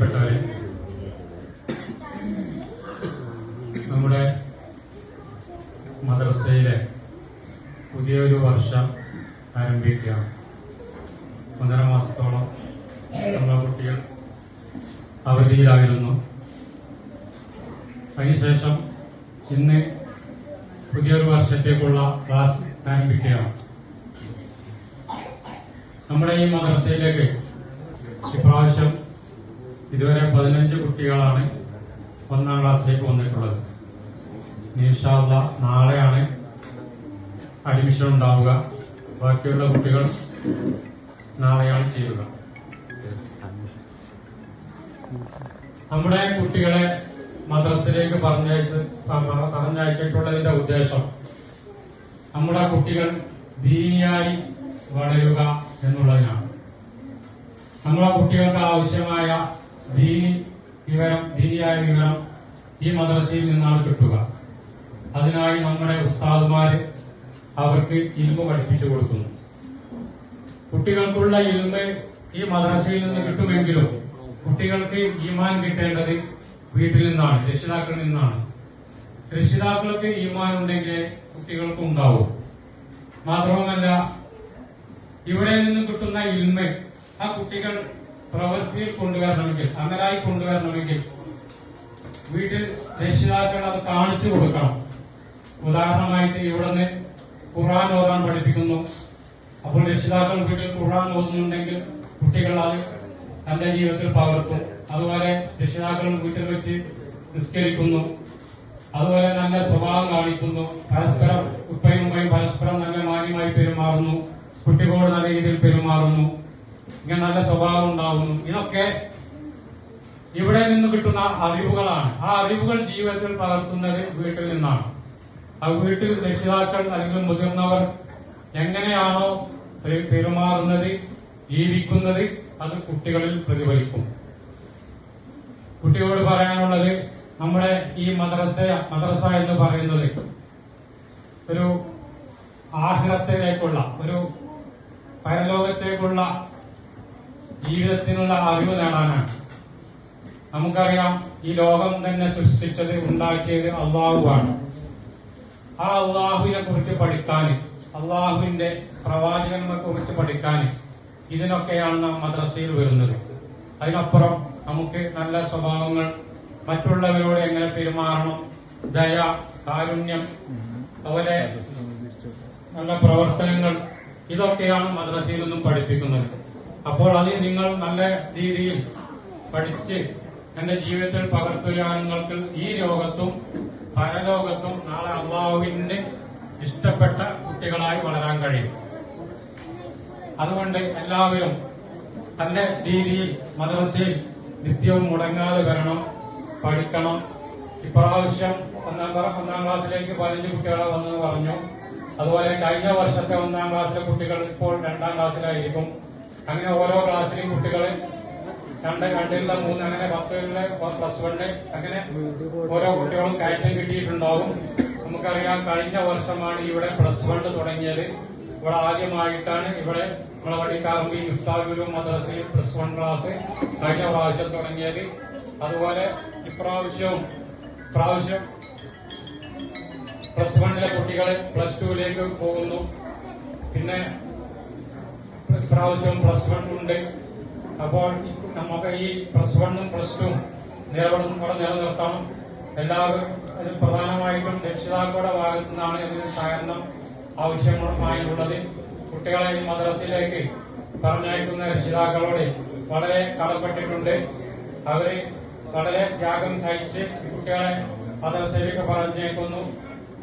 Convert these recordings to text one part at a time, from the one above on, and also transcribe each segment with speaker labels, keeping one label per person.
Speaker 1: പ്രിയപ്പെട്ടവരെ, നമ്മുടെ മദ്രസയിലെ പുതിയൊരു വർഷം ആരംഭിക്കുകയാണ്. 1.5 മാസത്തോളം നമ്മുടെ കുട്ടികൾ അവധിയിലായിരുന്നു. അതിനുശേഷം ഇന്ന് പുതിയൊരു വർഷത്തേക്കുള്ള ക്ലാസ് ആരംഭിക്കുകയാണ്. നമ്മുടെ ഈ മദ്രസയിലേക്ക് ഇപ്രാവശ്യം ഇതുവരെ 15 കുട്ടികളാണ് 1ാം ക്ലാസ്സിലേക്ക് വന്നിട്ടുള്ളത്. ഇൻഷാ അല്ലാഹ് നാളെയാണ് അഡ്മിഷൻ ഉണ്ടാവുക. ബാക്കിയുള്ള കുട്ടികൾ നാളെയാണ് ചെയ്യുക. നമ്മുടെ കുട്ടികളെ മദ്രസയിലേക്ക് പറഞ്ഞയച്ചിട്ടുള്ളതിന്റെ ഉദ്ദേശം നമ്മുടെ കുട്ടികൾ ദീനിയായി വളരുക എന്നുള്ളതിനാണ്. നമ്മളെ കുട്ടികൾക്ക് ആവശ്യമായ ദീനിയായ വിവരം ഈ മദ്രസയിൽ നിന്നാണ് കിട്ടുക. അതിനായി നമ്മുടെ ഉസ്താദുമാര് അവർക്ക് ഇൽമ് പഠിപ്പിച്ചു കൊടുക്കുന്നു. കുട്ടികൾക്കുള്ള ഇൽമ് ഈ മദ്രസയിൽ നിന്ന് കിട്ടുമെങ്കിലും കുട്ടികൾക്ക് ഈമാൻ കിട്ടേണ്ടത് വീട്ടിൽ നിന്നാണ്, രക്ഷിതാക്കളിൽ നിന്നാണ്. രക്ഷിതാക്കൾക്ക് ഈമാൻ ഉണ്ടെങ്കിൽ കുട്ടികൾക്കും ഉണ്ടാവും. മാത്രവുമല്ല, ഇവിടെ നിന്ന് കിട്ടുന്ന ഇൽമ് ആ കുട്ടികൾ പ്രവൃത്തിയിൽ കൊണ്ടുവരണമെങ്കിൽ, അമലായി കൊണ്ടുവരണമെങ്കിൽ വീട്ടിൽ രക്ഷിതാക്കൾ അത് കാണിച്ചു കൊടുക്കണം. ഉദാഹരണമായിട്ട് ഇവിടുന്ന് ഖുർആൻ ഓതാൻ പഠിപ്പിക്കുന്നു. അപ്പോൾ രക്ഷിതാക്കൾ വീട്ടിൽ ഖുർആൻ ഓതുന്നുണ്ടെങ്കിൽ കുട്ടികൾ അത് തന്റെ ജീവിതത്തിൽ പകർത്തും. അതുപോലെ രക്ഷിതാക്കൾ വീട്ടിൽ വെച്ച് നിസ്കരിക്കുന്നു. അതുപോലെ നല്ല സ്വഭാവം കാണിക്കുന്നു. പരസ്പരം ഉപ്പയും ഉമ്മയും പരസ്പരം നല്ല മാന്യമായി പെരുമാറുന്നു. കുട്ടികളോട് നല്ല രീതിയിൽ പെരുമാറുന്നു. ഇങ്ങനെ നല്ല സ്വഭാവം ഉണ്ടാവുന്നു. ഇതൊക്കെ ഇവിടെ നിന്ന് കിട്ടുന്ന അറിവുകളാണ്. ആ അറിവുകൾ ജീവിതത്തിൽ പകർത്തുന്നത് വീട്ടിൽ നിന്നാണ്. ആ വീട്ടിൽ രക്ഷിതാക്കൾ അല്ലെങ്കിൽ മുതിർന്നവർ എങ്ങനെയാണോ പെരുമാറുന്നത്, ജീവിക്കുന്നത്, അത് കുട്ടികളിൽ പ്രതിഫലിക്കും. കുട്ടികളോട് പറയാനുള്ളത്, നമ്മുടെ ഈ മദ്രസ എന്ന് പറയുന്നത് ഒരു ആഖിറത്തിലേക്കുള്ള, ഒരു പരലോകത്തേക്കുള്ള ജീവിതത്തിനുള്ള അറിവ് നേടാനാണ്. നമുക്കറിയാം, ഈ ലോകം തന്നെ സൃഷ്ടിച്ചത്, ഉണ്ടാക്കിയത് അള്ളാഹുവാണ്. ആ അള്ളാഹുവിനെ കുറിച്ച് പഠിക്കാൻ, അള്ളാഹുവിന്റെ പ്രവാചകന്മാരെ കുറിച്ച് പഠിക്കാൻ ഇതിനൊക്കെയാണ് നാം മദ്രസയിൽ വരുന്നത്. അതിനപ്പുറം നമുക്ക് നല്ല സ്വഭാവങ്ങൾ, മറ്റുള്ളവരോട് എങ്ങനെ പെരുമാറണം, ദയ, കാരുണ്യം, അതുപോലെ നല്ല പ്രവർത്തനങ്ങൾ, ഇതൊക്കെയാണ് മദ്രസയിൽ നിന്നും പഠിപ്പിക്കുന്നത്. അപ്പോൾ അത് നിങ്ങൾ നല്ല രീതിയിൽ പഠിച്ച് എന്റെ ജീവിതത്തിൽ പകർത്തുവാൻ നിങ്ങൾക്ക് ഈ ലോകത്തും പരലോകത്തും നാളെ അള്ളാഹുവിന്റെ ഇഷ്ടപ്പെട്ട കുട്ടികളായി വളരാൻ കഴിയും. അതുകൊണ്ട് എല്ലാവരും തന്റെ രീതിയിൽ മദ്രസയിൽ നിത്യവും മുടങ്ങാതെ വരണം, പഠിക്കണം. ഇപ്രാവശ്യം 1ാം ക്ലാസ്സിലേക്ക് 15 കുട്ടികളെ വന്നെന്ന് പറഞ്ഞു. അതുപോലെ കഴിഞ്ഞ വർഷത്തെ 1ാം ക്ലാസ്സിലെ കുട്ടികൾ ഇപ്പോൾ 2ാം ക്ലാസ്സിലായിരിക്കും. അങ്ങനെ ഓരോ ക്ലാസ്സിലെയും കുട്ടികൾ 2, 2 3, അങ്ങനെ 10 +1, അങ്ങനെ ഓരോ കുട്ടികളും കയറ്റം കിട്ടിയിട്ടുണ്ടാവും. നമുക്കറിയാം, കഴിഞ്ഞ വർഷമാണ് ഇവിടെ +1 തുടങ്ങിയത്. ഇവിടെ ആദ്യമായിട്ടാണ് ഇവിടെ നമ്മളെ വടിക്കാറുമ്പി ഇഫ്താഗുരു മദ്രസയിൽ +1 ക്ലാസ് കഴിഞ്ഞ പ്രാവശ്യം തുടങ്ങിയത്. അതുപോലെ ഇപ്രാവശ്യം +1 കുട്ടികൾ +2 പോകുന്നു. പിന്നെ ഇപ്രാവശ്യം +1 ഉണ്ട്. അപ്പോൾ നമുക്ക് ഈ +1 +2 നിലനിർത്തണം. എല്ലാവരും ഇത് പ്രധാനമായിട്ടും രക്ഷിതാക്കളുടെ ഭാഗത്തു നിന്നാണ് ഇതിന് സഹകരണം ആവശ്യമായുള്ളത്. കുട്ടികളെ ഈ മദ്രസയിലേക്ക് പറഞ്ഞയക്കുന്ന രക്ഷിതാക്കളോട് വളരെ കടപ്പെട്ടിട്ടുണ്ട്. അവര് വളരെ ത്യാഗം സഹിച്ച് കുട്ടികളെ മദ്രസയിലേക്ക് പറഞ്ഞേക്കുന്നു.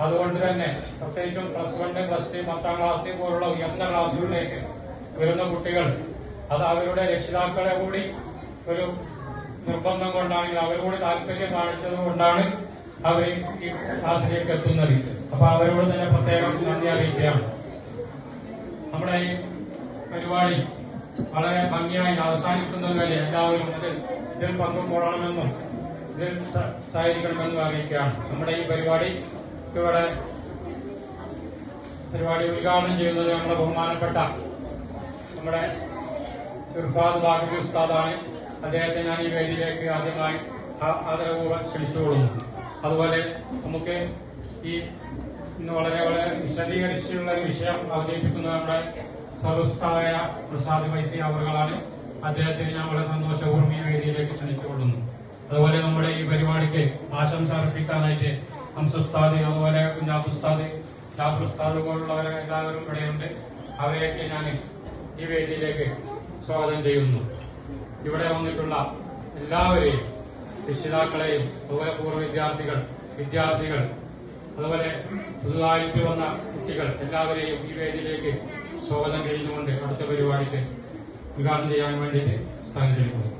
Speaker 1: അതുകൊണ്ട് തന്നെ പ്രത്യേകിച്ചും +1, +2, 10ാം ക്ലാസ് പോലുള്ള ഉയർന്ന ക്ലാസുകളിലേക്ക് വരുന്ന കുട്ടികൾ, അത് അവരുടെ രക്ഷിതാക്കളെ കൂടി ഒരു നിർബന്ധം കൊണ്ടാണെങ്കിൽ, അവരോട് താല്പര്യം കാണിച്ചത് കൊണ്ടാണ് അവർ ഈ ക്ലാസ്സിലേക്ക് എത്തുന്നത്. അപ്പൊ അവരോട് തന്നെ പ്രത്യേകം നന്ദി അറിയിക്കുകയാണ്. നമ്മുടെ ഈ പരിപാടി വളരെ ഭംഗിയായി അവസാനിക്കുന്നത് വരെ എല്ലാവരും ഇതിൽ പങ്കുകൊള്ളണമെന്നും ഇതിൽ സഹകരിക്കണമെന്നും അറിയിക്കുകയാണ്. നമ്മുടെ ഈ പരിപാടി ഉദ്ഘാടനം ചെയ്യുന്നത് നമ്മുടെ ബഹുമാനപ്പെട്ട നമ്മുടെ ഇർഫാദ് ബാഖവി ഉസ്താദാണ്. അദ്ദേഹത്തെ ഞാൻ ഈ വേദിയിലേക്ക് ആദ്യമായി ആദരപൂർവ്വം ക്ഷണിച്ചുകൊള്ളുന്നു. അതുപോലെ നമുക്ക് ഈ ഇന്ന് വളരെ വിശദീകരിച്ചുള്ള വിഷയം അവതരിപ്പിക്കുന്ന നമ്മുടെ സർവസ്ഥായ പ്രസാദ് വൈസി അവറുകളാണ്. അദ്ദേഹത്തിന് ഞാൻ വളരെ സന്തോഷപൂർവ്വം ഈ വേദിയിലേക്ക് ക്ഷണിച്ചുകൊള്ളുന്നു. അതുപോലെ നമ്മുടെ ഈ പരിപാടിക്ക് ആശംസ അർപ്പിക്കാനായിട്ട് ഹംസുസ്താദ്, അതുപോലെ കുഞ്ഞാബുസ്താദ്, ജാഫറുസ്താദ് പോലുള്ളവരെ എല്ലാവരും ഇവിടെയുണ്ട്. അവരെയൊക്കെ ഞാൻ ഈ വേദിയിലേക്ക് സ്വാഗതം ചെയ്യുന്നു. ഇവിടെ വന്നിട്ടുള്ള എല്ലാവരെയും, രക്ഷിതാക്കളെയും, അതുപോലെ പൂർവ്വ വിദ്യാർത്ഥികൾ, അതുപോലെ പുതുതായിട്ട് വന്ന കുട്ടികൾ എല്ലാവരെയും ഈ വേദിയിലേക്ക് സ്വാഗതം ചെയ്യുന്നുകൊണ്ട് അടുത്ത പരിപാടിക്ക് ഉദ്ഘാടനം ചെയ്യാൻ വേണ്ടിയിട്ട് സ്ഥാനം ചെയ്യുന്നു.